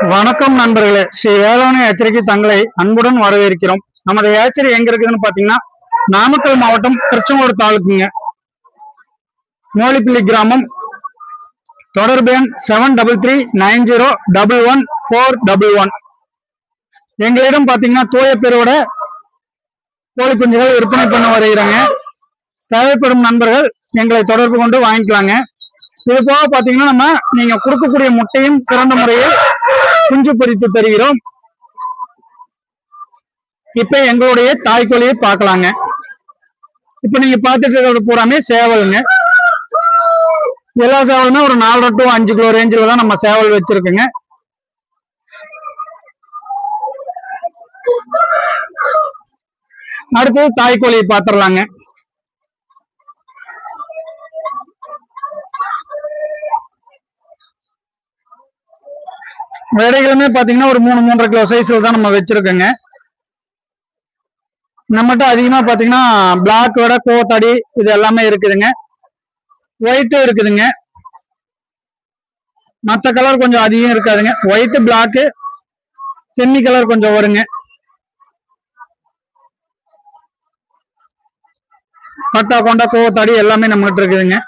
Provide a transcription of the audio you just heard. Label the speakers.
Speaker 1: வணக்கம் நண்பர்களே, ஸ்ரீ வேளாண் எச்சரிக்கை தங்களை அன்புடன் வரவேற்கிறோம். நமது ஏச்சரி எங்க இருக்குதுன்னு பாத்தீங்கன்னா, நாமக்கல் மாவட்டம் திருச்செங்கோடு தாலுக்குங்க, மோலிப்பள்ளி கிராமம். தொடர்பு எண் 7339011411. எங்களிடம் பாத்தீங்கன்னா தூய பெருவோட கோழி குஞ்சுகள் விற்பனை பண்ண வருகிறாங்க. தேவைப்படும் நண்பர்கள் எங்களை தொடர்பு கொண்டு வாங்கிக்கலாங்க. இது போக பாத்தீங்கன்னா நீங்க கொடுக்கக்கூடிய முட்டையும் சிறந்த முறையில் குஞ்சு பொரித்து தருகிறோம். இப்ப எங்களுடைய தாய்க்கோழியை பார்க்கலாங்க. இப்ப நீங்க பார்த்துட்டு இருக்கிறது பூராமே சேவலுங்க. எல்லா சேவலுமே ஒரு 4 to 5 கிலோ ரேஞ்சில் தான் நம்ம சேவல் வச்சிருக்குங்க. அடுத்தது தாய்க்கோழியை பார்த்துடலாங்க. விடைகளுமே பாத்தீங்கன்னா ஒரு 3-3.5 கிலோ சைஸ்ல தான் நம்ம வச்சிருக்கோங்க. நம்மகிட்ட அதிகமா பாத்தீங்கன்னா பிளாக் விட கோத்தடி இது எல்லாமே இருக்குதுங்க. ஒயிட்டும் இருக்குதுங்க. மற்ற கலர் கொஞ்சம் அதிகம் இருக்காதுங்க. ஒயிட் பிளாக் செம்மி கலர் கொஞ்சம் வருங்க. பட்டா கொண்டா கோத்தடி எல்லாமே நம்மகிட்ட இருக்குதுங்க.